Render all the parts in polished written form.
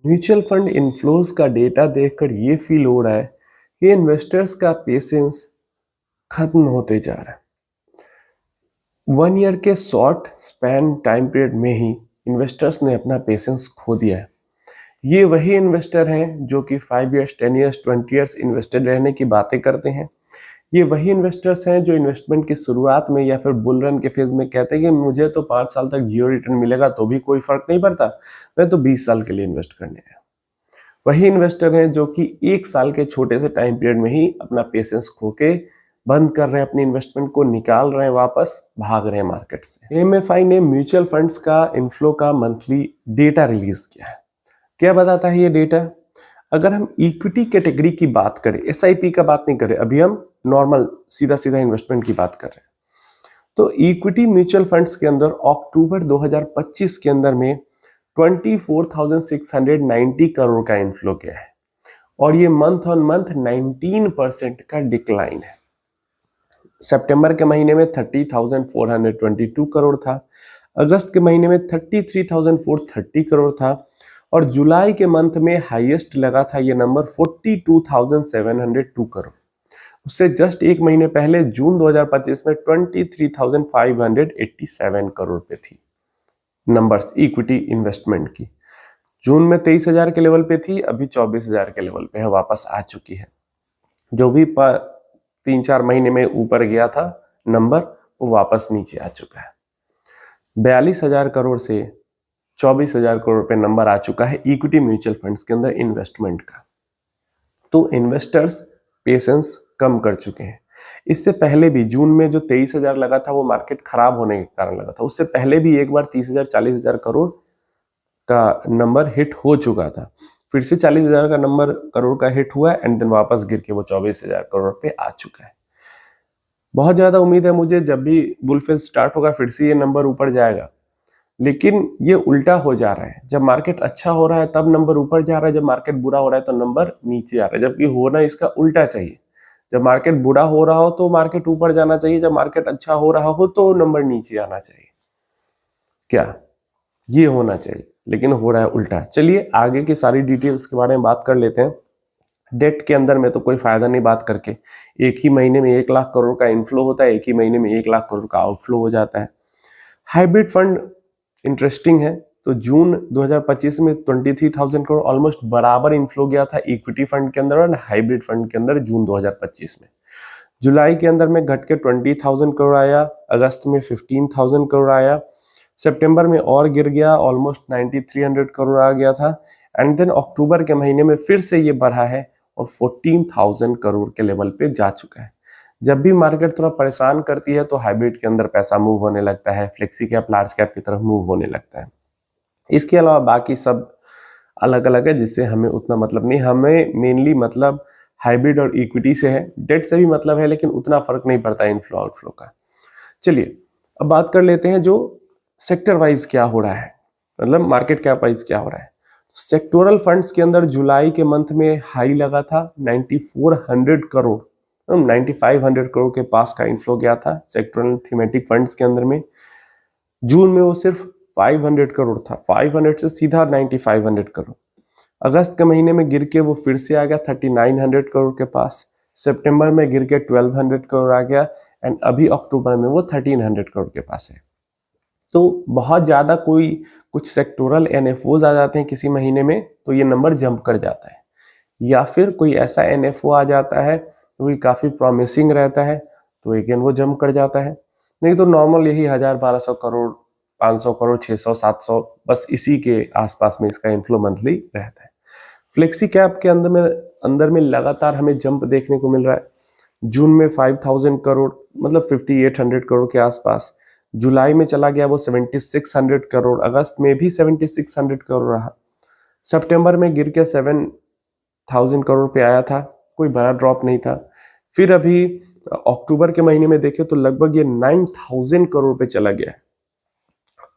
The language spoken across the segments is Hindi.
म्यूचुअल फंड इनफ्लोज का डेटा देखकर ये फील हो रहा है कि इन्वेस्टर्स का पेशेंस खत्म होते जा रहा है। 1 ईयर के शॉर्ट स्पैन टाइम पीरियड में ही इन्वेस्टर्स ने अपना पेशेंस खो दिया है। ये वही इन्वेस्टर हैं जो कि 5 ईयर्स 10 ईयर्स 20 ईयर्स इन्वेस्टेड रहने की बातें करते हैं। ये वही इन्वेस्टर्स हैं जो इन्वेस्टमेंट की शुरुआत में या फिर बुल रन के फेज में कहते हैं कि मुझे तो 5 साल तक जीरो रिटर्न मिलेगा तो भी कोई फर्क नहीं पड़ता, मैं तो 20 साल के लिए इन्वेस्ट करने आया। वही इन्वेस्टर हैं जो कि 1 साल के छोटे से टाइम पीरियड में ही अपना पेशेंस खो के बंद कर रहे हैं, अपनी इन्वेस्टमेंट को निकाल रहे हैं, वापस भाग रहे हैं मार्केट से। एमएफआई ने म्यूचुअल फंड्स का इनफ्लो का मंथली डेटा रिलीज किया है। क्या बताता है ये डेटा? अगर हम इक्विटी कैटेगरी की बात करें, एसआईपी का बात नहीं करें, अभी हम नॉर्मल सीधा सीधा इन्वेस्टमेंट की बात कर रहे हैं, तो इक्विटी म्यूचुअल फंड्स के अंदर अक्टूबर 2025 के अंदर में 24,690 करोड़ का इनफ्लो किया है और ये मंथ ऑन मंथ 19% का डिक्लाइन है। सितंबर के महीने में 30,422 करोड़ था, अगस्त के महीने में 33,430 करोड़ था और जुलाई के मंथ में हाईएस्ट लगा था ये नंबर 42,702 करोड़। उससे जस्ट एक महीने पहले जून 2025 में 23,587 करोड़ पे थी नंबर्स इक्विटी इन्वेस्टमेंट की। जून में 23,000 के लेवल पे थी, अभी 24,000 के लेवल पे है, वापस आ चुकी है। जो भी 3-4 महीने में ऊपर गया था नंबर, वो वापस नीचे आ चुका है। 42,000 करोड़ से 24,000 करोड़ पे नंबर आ चुका है इक्विटी म्यूचुअल फंड्स के अंदर इन्वेस्टमेंट का। तो इन्वेस्टर्स पेशेंस कम कर चुके हैं। इससे पहले भी जून में जो 23,000 लगा था वो मार्केट खराब होने के कारण लगा था। उससे पहले भी एक बार 30,000 40,000 करोड़ का नंबर हिट हो चुका था, फिर से 40,000 का नंबर करोड़ का हिट हुआ एंड देन वापस गिर के वो 24,000 करोड़ पे आ चुका है। बहुत ज्यादा उम्मीद है मुझे जब भी बुलफेल स्टार्ट होगा फिर से ये नंबर ऊपर जाएगा, लेकिन ये उल्टा हो जा रहा है। जब मार्केट अच्छा हो रहा है तब नंबर ऊपर जा रहा है, जब मार्केट बुरा हो रहा है तो नंबर नीचे आ रहा है, जबकि होना इसका उल्टा चाहिए। जब मार्केट बुरा हो रहा हो तो मार्केट ऊपर जाना चाहिए, जब मार्केट अच्छा हो रहा हो तो नंबर नीचे आना चाहिए। क्या ये होना चाहिए, लेकिन हो रहा है उल्टा। चलिए आगे की सारी डिटेल्स के बारे में बात कर लेते हैं। डेट के अंदर में तो कोई फायदा नहीं बात करके, एक ही महीने में 1 लाख करोड़ का इनफ्लो होता है, एक ही महीने में 1 लाख करोड़ का आउटफ्लो हो जाता है। हाइब्रिड फंड इंटरेस्टिंग है, तो जून 2025 में 23,000 करोड़ ऑलमोस्ट बराबर इनफ्लो गया था इक्विटी फंड के अंदर और हाइब्रिड फंड के अंदर जून 2025 में। जुलाई के अंदर में घट के 20,000 करोड़ आया, अगस्त में 15,000 करोड़ आया, सितंबर में और गिर गया, ऑलमोस्ट 9,300 करोड़ आ गया था एंड देन अक्टूबर के महीने में फिर से ये बढ़ा है और 14,000 करोड़ के लेवल पे जा चुका है। जब भी मार्केट थोड़ा परेशान करती है तो हाइब्रिड के अंदर पैसा मूव होने लगता है, फ्लेक्सी कैप लार्ज कैप की तरफ मूव होने लगता है। इसके अलावा बाकी सब अलग अलग है जिससे हमें उतना मतलब नहीं, हमें मेनली मतलब हाइब्रिड और इक्विटी से है, डेट से भी मतलब है लेकिन उतना फर्क नहीं पड़ता इनफ्लो आउटफ्लो का। चलिए अब बात कर लेते हैं जो सेक्टर वाइज क्या हो रहा है, मतलब मार्केट कैप वाइज क्या हो रहा है। सेक्टोरल फंड्स के अंदर जुलाई के मंथ में हाई लगा था 9,400 करोड़, 9,500 करोड़ के पास का इनफ्लो गया था सेक्टोरल थीमेटिक फंड्स के अंदर में। जून में वो सिर्फ 500 करोड़ था, 500 से सीधा 9,500 करोड़। अगस्त के महीने में गिर के वो फिर से आ गया 3,900 करोड़ के पास, सितंबर में गिर के 1,200 करोड़ आ गया एंड अभी अक्टूबर में वो 1,300 करोड़ के पास है। तो बहुत ज्यादा कोई कुछ सेक्टोरल एनएफओज आ जाते हैं किसी महीने में तो ये नंबर जंप कर जाता है, या फिर कोई ऐसा एनएफओ आ जाता है वो काफी प्रॉमिसिंग रहता है तो अगेन वो जंप कर जाता है। नहीं तो नॉर्मल यही 1,000-1,200 करोड़, 500 करोड़, 600-700, बस इसी के आसपास में इसका इनफ्लो मंथली रहता है। फ्लेक्सी कैप के अंदर में लगातार हमें जंप देखने को मिल रहा है। जून में 5,000 करोड़ मतलब 5,800 करोड़ के आसपास, जुलाई में चला गया वो 7,600 करोड़, अगस्त में भी 7,600 करोड़ रहा, सितंबर में गिर के 7,000 करोड़ पे आया था, कोई बड़ा ड्रॉप नहीं था। फिर अभी अक्टूबर के महीने में देखें तो लगभग ये 9,000 करोड़ पे चला गया है।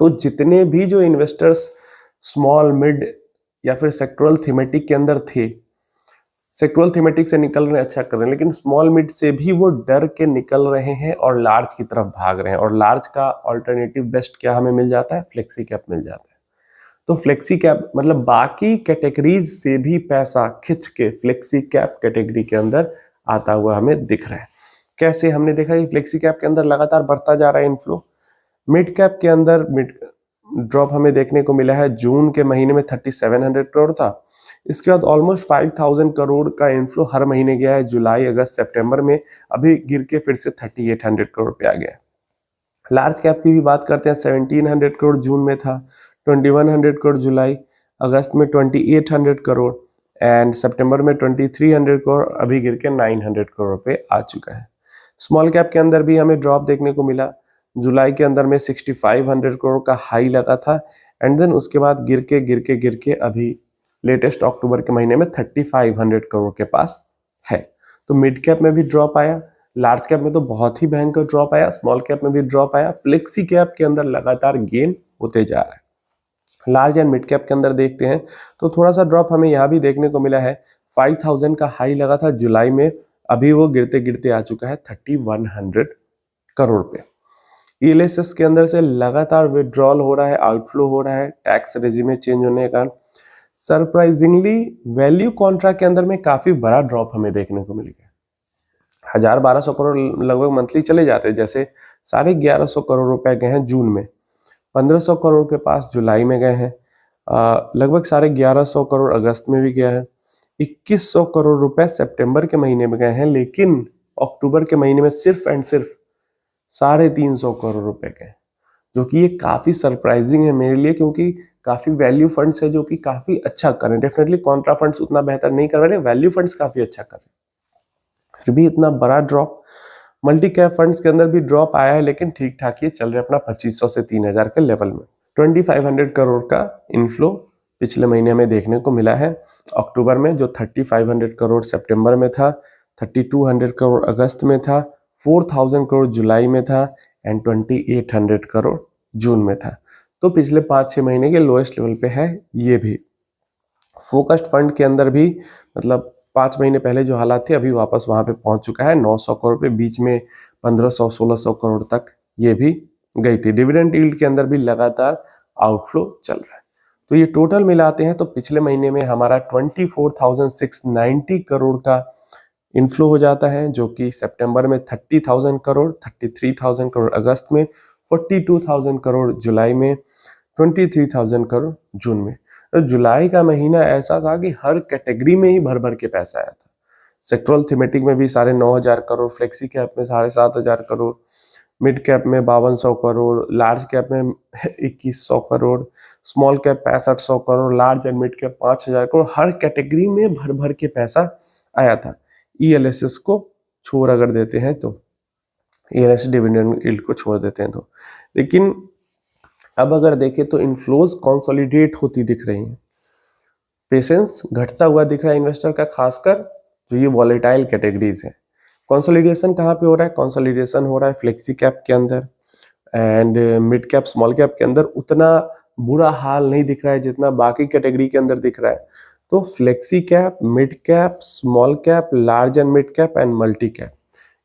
तो जितने भी जो इन्वेस्टर्स स्मॉल मिड या फिर सेक्टोरल थीमेटिक के अंदर थे, सेक्टोरल थीमेटिक से निकल रहे हैं, अच्छा कर रहे हैं, लेकिन स्मॉल मिड से भी वो डर के निकल रहे हैं और लार्ज की तरफ भाग रहे हैं। और लार्ज का ऑल्टरनेटिव बेस्ट क्या हमें मिल जाता है? फ्लेक्सी कैप मिल जाता है। तो फ्लेक्सी कैप मतलब बाकी कैटेगरीज से भी पैसा खिंच के फ्लेक्सी कैप कैटेगरी के अंदर आता हुआ हमें दिख रहा है। कैसे? हमने देखा कि फ्लेक्सी कैप के अंदर लगातार बढ़ता जा रहा है इनफ्लो। मिड कैप के अंदर मिड ड्रॉप हमें देखने को मिला है। जून के महीने में 3700 करोड़ था। इसके बाद ऑलमोस्ट 5000 करोड़ का इनफ्लो हर महीने गया है। जुलाई, अगस्त, सितंबर में अभी गिर के फिर से 3800 करोड़ पे आ गया है। लार्ज कैप की भी बात करते हैं। 1700 करोड़ जून में था, 2100 करोड़ जुलाई, अगस्त में 2800 करोड़ एंड सितंबर में 2300 करोड़, अभी गिर के 900 करोड़ पे आ चुका है। स्मॉल कैप के अंदर भी हमें ड्रॉप देखने को मिला। जुलाई के अंदर में 6500 करोड़ का हाई लगा था एंड देन उसके बाद गिर के अभी लेटेस्ट अक्टूबर के महीने में 3500 करोड़ के पास है। तो मिड कैप में भी ड्रॉप आया, लार्ज कैप में तो बहुत ही भयंकर ड्रॉप आया, स्मॉल कैप में भी ड्रॉप आया। फ्लेक्सी कैप के अंदर लगातार गेन होते जा रहा है। लार्ज एंड मिड कैप के अंदर देखते हैं तो थोड़ा सा ड्रॉप हमें यहाँ भी देखने को मिला है। 5000 का हाई लगा था जुलाई में, अभी वो गिरते गिरते आ चुका है 3100 करोड़ पे। ईएलएसएस के अंदर से लगातार विड्रॉल हो रहा है, आउटफ्लो हो रहा है टैक्स रेजिमे चेंज होने के कारण। सरप्राइजिंगली वैल्यू कॉन्ट्रैक्ट के अंदर में काफी बड़ा ड्रॉप हमें देखने को मिल गया। 1000-1200 करोड़ लगभग मंथली चले जाते हैं। जैसे 1150 करोड़ रुपए गए हैं जून में, 1500 करोड़ के पास जुलाई में गए हैं, लगभग 1150 करोड़ अगस्त में भी गया है, 2100 करोड़ रुपए सितंबर के महीने में गए हैं, लेकिन अक्टूबर के महीने में सिर्फ एंड सिर्फ 350 करोड़ रुपए गए, जो कि ये काफी सरप्राइजिंग है मेरे लिए, क्योंकि काफी वैल्यू फंड्स है जो कि काफी अच्छा कर रहे हैं। डेफिनेटली कॉन्ट्रा फंड्स उतना बेहतर नहीं कर रहे, वैल्यू फंड्स काफी अच्छा कर रहे हैं, फिर भी इतना बड़ा ड्रॉप। मल्टी कैप फंड्स के अंदर भी ड्रॉप आया है, लेकिन ठीक ठाक ये चल रहे अपना 2500 से 3000 के लेवल में। 2500 करोड़ का इनफ्लो पिछले महीने में देखने को मिला है अक्टूबर में, जो 3500 करोड़ सितंबर में था, 3200 करोड़ अगस्त में था, 4000 करोड़ जुलाई में था एंड 2800 करोड़ जून में था। तो पिछले 5-6 महीने के लोएस्ट लेवल पे है ये भी। फोकस्ड फंड के अंदर भी मतलब 5 महीने पहले जो हालात थे अभी वापस वहां पे पहुंच चुका है 900 करोड़ पे। बीच में 1500-1600 करोड़ तक ये भी गई थी। डिविडेंड यील्ड के अंदर भी लगातार आउटफ्लो चल रहा है। तो ये टोटल मिलाते हैं तो पिछले महीने में हमारा 24,690 करोड़ का इनफ्लो हो जाता है, जो कि सितंबर में 30,000 करोड़, 33,000 करोड़ अगस्त में, 42,000 करोड़ जुलाई में, 23,000 करोड़ जून में। तो जुलाई का महीना ऐसा था कि हर कैटेगरी में ही भर भर के पैसा आया था। सेक्टरल थीमेटिक में भी 9,500 करोड़, फ्लेक्सी कैप में 7,500 करोड़, मिड कैप में 5200 करोड़, लार्ज कैप में 2100 crore, small cap 6500 crore, large and mid cap 5000 crore. Her category में भर भर के पैसा आया था। ईएलएसएस को छोड़ अगर देते हैं तो, ईएलएसएस डिविडेंड यील्ड को छोड़ देते हैं तो, लेकिन अब अगर देखें तो इनफ्लोज कंसोलिडेट होती दिख रही हैं। पेशेंस घटता हुआ दिख रहा है इन्वेस्टर का, खासकर जो ये वॉलेटाइल कैटेगरीज है। कंसोलिडेशन कहाँ पे हो रहा है? कंसोलिडेशन हो रहा है फ्लेक्सी कैप के अंदर and mid cap small cap के अंदर। उतना बुरा हाल नहीं दिख रहा है जितना बाकी कैटेगरी के अंदर दिख रहा है। तो flexi cap, mid cap, small cap, large and mid cap and multi cap,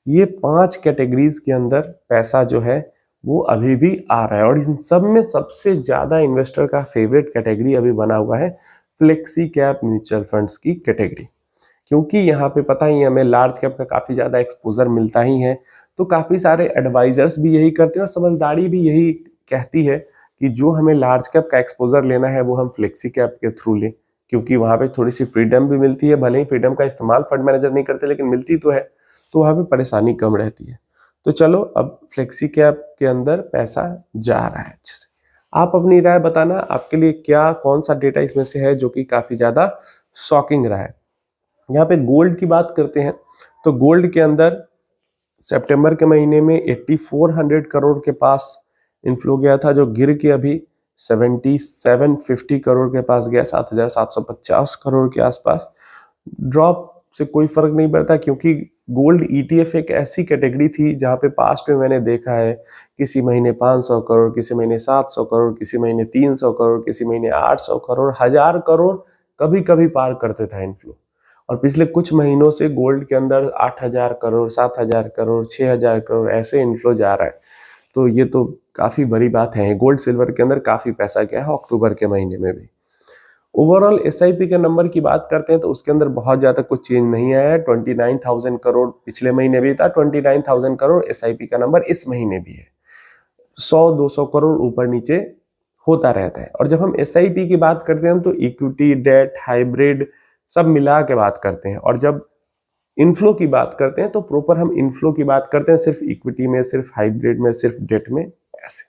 ये 5 कैटेगरीज के अंदर पैसा जो है वो अभी भी आ रहा है। और इन सब में सबसे ज्यादा इन्वेस्टर का फेवरेट कैटेगरी अभी बना हुआ है फ्लेक्सी कैप म्यूचुअल फंड्स की कैटेगरी, क्योंकि यहाँ पे पता ही हमें लार्ज कैप का काफी ज्यादा एक्सपोजर मिलता ही है। तो काफी सारे एडवाइजर्स भी यही करते हैं और समझदारी भी यही कहती है कि जो हमें लार्ज कैप का एक्सपोजर लेना है वो हम फ्लेक्सी कैप के थ्रू लें, क्योंकि वहां पे थोड़ी सी फ्रीडम भी मिलती है। भले ही फ्रीडम का इस्तेमाल फंड मैनेजर नहीं करते, लेकिन मिलती तो है, तो वहां पे परेशानी कम रहती है। तो चलो अब फ्लेक्सी कैप के अंदर पैसा जा रहा है अच्छे से। आप अपनी राय बताना, आपके लिए क्या कौन सा डेटा इसमें से है जो कि काफी ज्यादा शॉकिंग रहा है। यहाँ पे गोल्ड की बात करते हैं तो गोल्ड के अंदर सितंबर के महीने में 8400 करोड़ के पास इनफ्लो गया था, जो गिर के अभी 7750 करोड़ के पास गया, 7750 करोड़ के आसपास। ड्रॉप से कोई फर्क नहीं पड़ता, क्योंकि गोल्ड ईटीएफ एक ऐसी कैटेगरी थी जहां पे पास्ट में मैंने देखा है किसी महीने 500 करोड़, किसी महीने 700 करोड़, किसी महीने 300 करोड़, किसी महीने 800 करोड़, 1000 करोड़ कभी कभी पार करते था इनफ्लो। और पिछले कुछ महीनों से गोल्ड के अंदर 8000 करोड़, 7000 करोड़, 6000 करोड़ ऐसे इनफ्लो जा रहा है। तो ये तो काफी बड़ी बात है। गोल्ड सिल्वर के अंदर काफी पैसा गया है अक्टूबर के महीने में भी। ओवरऑल एसआईपी के नंबर की बात करते हैं तो उसके अंदर बहुत ज्यादा कुछ चेंज नहीं आया है। 29,000 करोड़ पिछले महीने भी था, 29,000 करोड़ एसआईपी का नंबर इस महीने भी है। 100-200 करोड़ ऊपर नीचे होता रहता है। और जब हम एसआईपी की बात करते हैं तो इक्विटी, डेट, हाइब्रिड सब मिला के बात करते हैं। और जब इनफ्लो की बात करते हैं तो प्रॉपर हम इनफ्लो की बात करते हैं, सिर्फ इक्विटी में, सिर्फ हाइब्रिड में, सिर्फ डेट में। ऐसे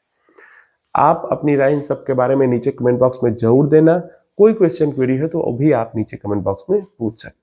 आप अपनी राय इन सब के बारे में नीचे कमेंट बॉक्स में जरूर देना। कोई क्वेश्चन क्वेरी है तो अभी आप नीचे कमेंट बॉक्स में पूछ सकते हैं।